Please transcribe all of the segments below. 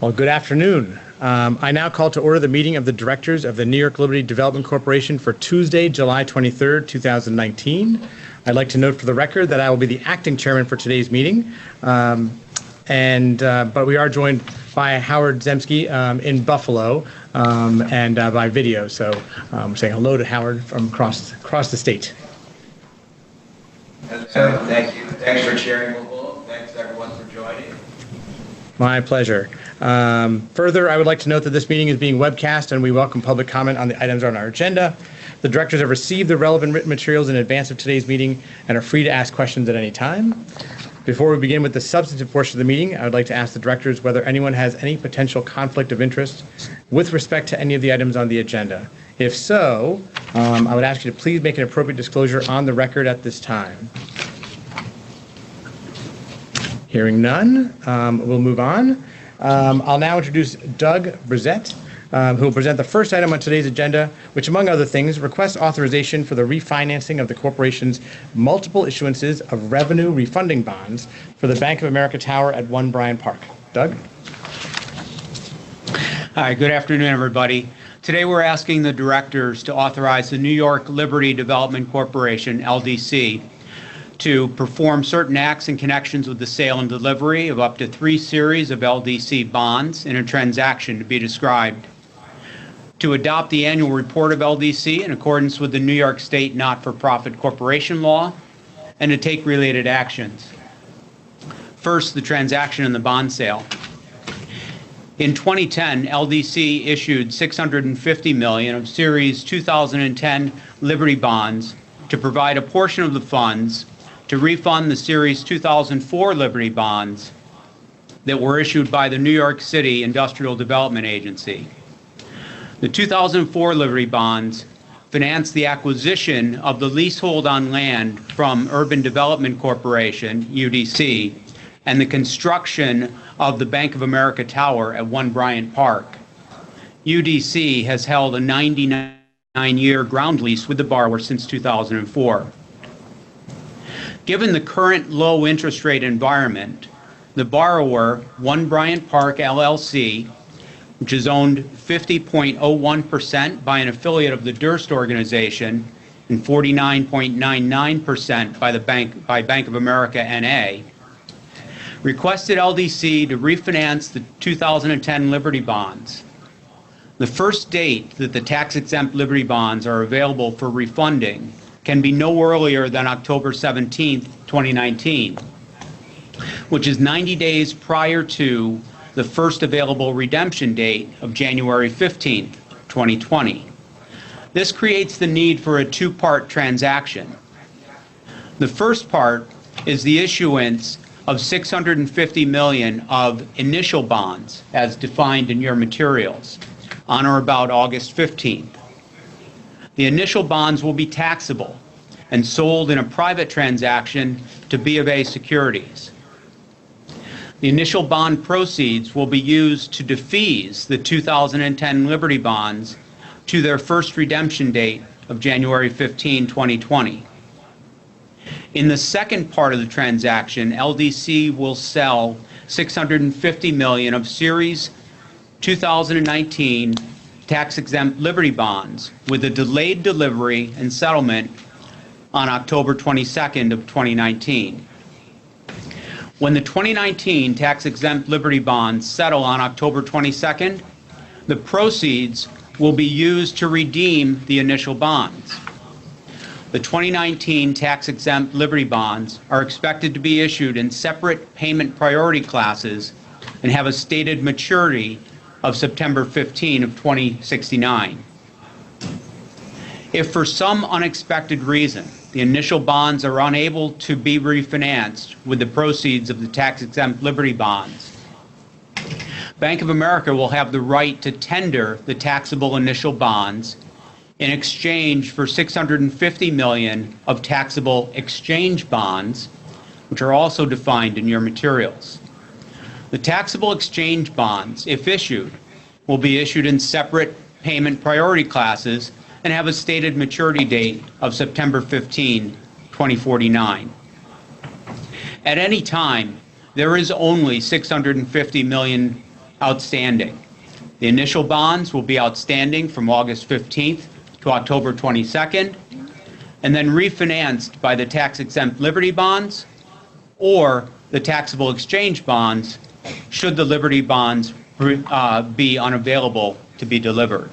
Well, good afternoon. I now call to order the meeting of the directors of the New York Liberty Development Corporation for Tuesday, July 23rd, 2019. I'd like to note for the record that I will be the acting chairman for today's meeting, but we are joined by Howard Zemsky in Buffalo and by video. So I'm saying hello to Howard from across the state. Thank you. Thanks for chairing. Thanks everyone for joining. My pleasure. Further, I would like to note that this meeting is being webcast and we welcome public comment on the items on our agenda. The directors have received the relevant written materials in advance of today's meeting and are free to ask questions at any time. Before we begin with the substantive portion of the meeting, I would like to ask the directors whether anyone has any potential conflict of interest with respect to any of the items on the agenda. If so, I would ask you to please make an appropriate disclosure on the record at this time. Hearing none, we'll move on. I'll now introduce Doug Brissett, who will present the first item on today's agenda, which, among other things, requests authorization for the refinancing of the corporation's multiple issuances of revenue refunding bonds for the Bank of America Tower at 1 Bryant Park. Doug? Hi, good afternoon, everybody. Today we're asking the directors to authorize the New York Liberty Development Corporation, LDC, to perform certain acts in connections with the sale and delivery of up to 3 series of LDC bonds in a transaction to be described, to adopt the annual report of LDC in accordance with the New York State Not-for-Profit Corporation Law, and to take related actions. First, the transaction and the bond sale. In 2010, LDC issued $650 million of Series 2010 Liberty bonds to provide a portion of the funds to refund the Series 2004 Liberty bonds that were issued by the New York City Industrial Development Agency. The 2004 Liberty bonds financed the acquisition of the leasehold on land from Urban Development Corporation, UDC, and the construction of the Bank of America Tower at 1 Bryant Park. UDC has held a 99-year ground lease with the borrower since 2004. Given the current low interest rate environment, the borrower, 1 Bryant Park LLC, which is owned 50.01% by an affiliate of the Durst organization and 49.99% by Bank of America NA, requested LDC to refinance the 2010 Liberty bonds. The first date that the tax-exempt Liberty bonds are available for refunding can be no earlier than October 17, 2019, which is 90 days prior to the first available redemption date of January 15, 2020. This creates the need for a two-part transaction. The first part is the issuance of $650 million of initial bonds, as defined in your materials, on or about August 15th. The initial bonds will be taxable and sold in a private transaction to B of A Securities. The initial bond proceeds will be used to defease the 2010 Liberty bonds to their first redemption date of January 15, 2020. In the second part of the transaction, LDC will sell $650 million of Series 2019 tax-exempt Liberty bonds with a delayed delivery and settlement on October 22nd of 2019. When the 2019 tax-exempt Liberty bonds settle on October 22nd, the proceeds will be used to redeem the initial bonds. The 2019 tax-exempt Liberty bonds are expected to be issued in separate payment priority classes and have a stated maturity of September 15 of 2069. If for some unexpected reason the initial bonds are unable to be refinanced with the proceeds of the tax-exempt Liberty bonds, Bank of America will have the right to tender the taxable initial bonds in exchange for $650 million of taxable exchange bonds, which are also defined in your materials. The taxable exchange bonds, if issued, will be issued in separate payment priority classes and have a stated maturity date of September 15, 2049. At any time, there is only $650 million outstanding. The initial bonds will be outstanding from August 15th to October 22nd, and then refinanced by the tax-exempt Liberty bonds or the taxable exchange bonds should the Liberty bonds be unavailable to be delivered.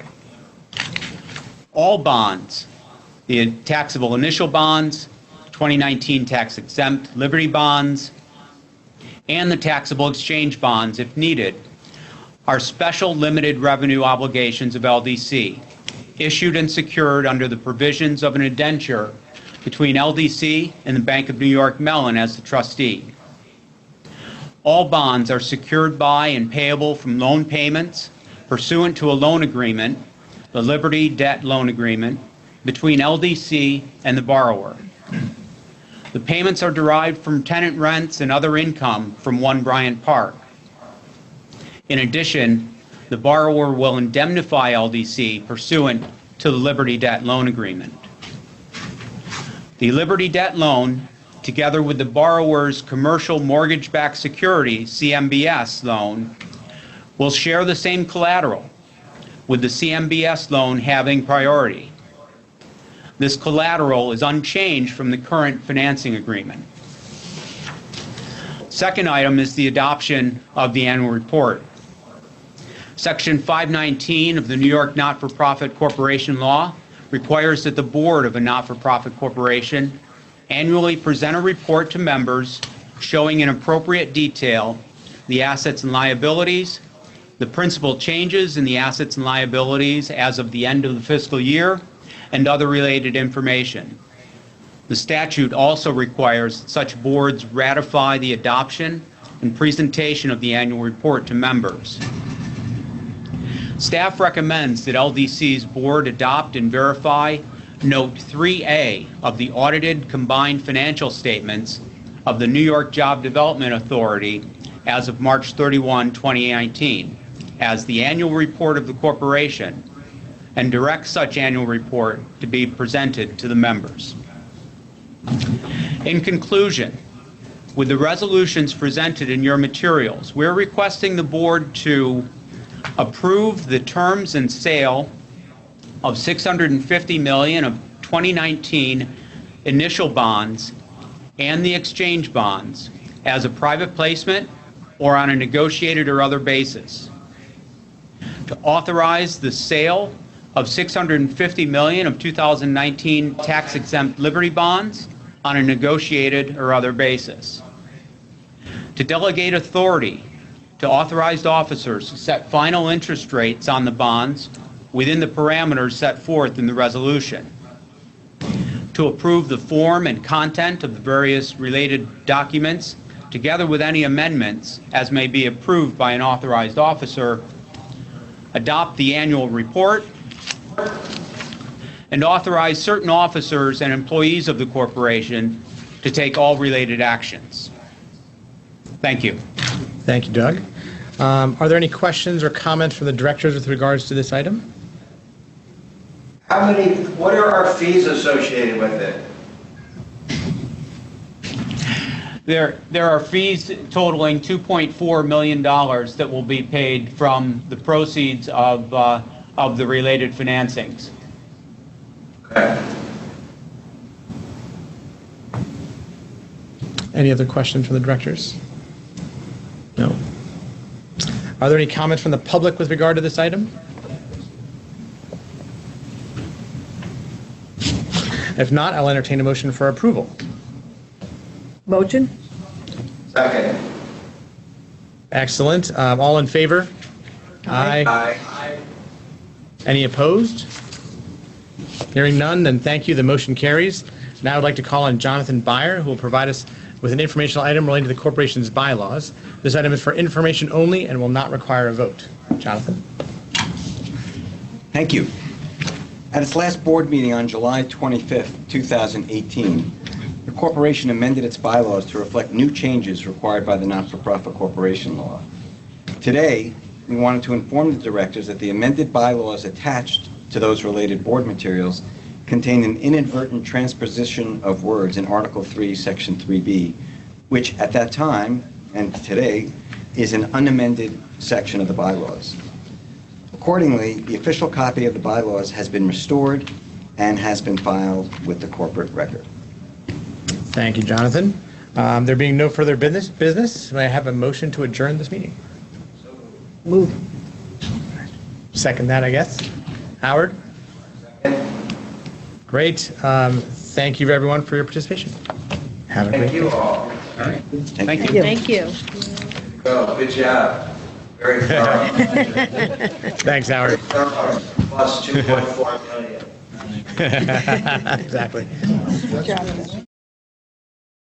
All bonds, the taxable initial bonds, 2019 tax-exempt Liberty bonds, and the taxable exchange bonds, if needed, are special limited revenue obligations of LDC, issued and secured under the provisions of an indenture between LDC and the Bank of New York Mellon as the trustee. All bonds are secured by and payable from loan payments pursuant to a loan agreement, the Liberty Debt Loan Agreement, between LDC and the borrower. The payments are derived from tenant rents and other income from 1 Bryant Park. In addition, the borrower will indemnify LDC pursuant to the Liberty Debt Loan Agreement. The Liberty Debt Loan, together with the borrower's commercial mortgage-backed security, CMBS loan, will share the same collateral, with the CMBS loan having priority. This collateral is unchanged from the current financing agreement. Second item is the adoption of the annual report. Section 519 of the New York Not-for-Profit Corporation Law requires that the board of a not-for-profit corporation annually present a report to members showing in appropriate detail the assets and liabilities, the principal changes in the assets and liabilities as of the end of the fiscal year, and other related information. The statute also requires that such boards ratify the adoption and presentation of the annual report to members. Staff recommends that LDC's board adopt and verify Note 3A of the audited combined financial statements of the New York Job Development Authority as of March 31, 2019, as the annual report of the corporation, and direct such annual report to be presented to the members. In conclusion, with the resolutions presented in your materials, we're requesting the board to approve the terms and sale of $650 million of 2019 initial bonds and the exchange bonds as a private placement or on a negotiated or other basis. To authorize the sale of $650 million of 2019 tax-exempt Liberty bonds on a negotiated or other basis. To delegate authority to authorized officers to set final interest rates on the bonds within the parameters set forth in the resolution. To approve the form and content of the various related documents, together with any amendments as may be approved by an authorized officer. Adopt the annual report, and authorize certain officers and employees of the corporation to take all related actions. Thank you. Thank you, Doug. Are there any questions or comments from the directors with regards to this item? What are our fees associated with it? There are fees totaling $2.4 million that will be paid from the proceeds of the related financings. Okay. Any other questions from the directors? No. Are there any comments from the public with regard to this item? If not, I'll entertain a motion for approval. Motion? Second. Excellent. All in favor? Aye. Aye. Any opposed? Hearing none, then thank you. The motion carries. Now I'd like to call on Jonathan Byer, who will provide us with an informational item relating to the corporation's bylaws. This item is for information only and will not require a vote. Jonathan. Thank you. At its last board meeting on July 25th, 2018, the corporation amended its bylaws to reflect new changes required by the Not-for-Profit Corporation Law. Today, we wanted to inform the directors that the amended bylaws attached to those related board materials contain an inadvertent transposition of words in Article 3, Section 3B, which at that time and today is an unamended section of the bylaws. Accordingly, the official copy of the bylaws has been restored and has been filed with the corporate record. Thank you, Jonathan. There being no further business, may I have a motion to adjourn this meeting? Move. Second that, I guess. Howard? Great. Thank you, everyone, for your participation. Have a great Thank you day. all. Thank you. Thank you. Go, good job. Very thorough. Thanks, Howard. Plus 2.4 million. Exactly. Good job.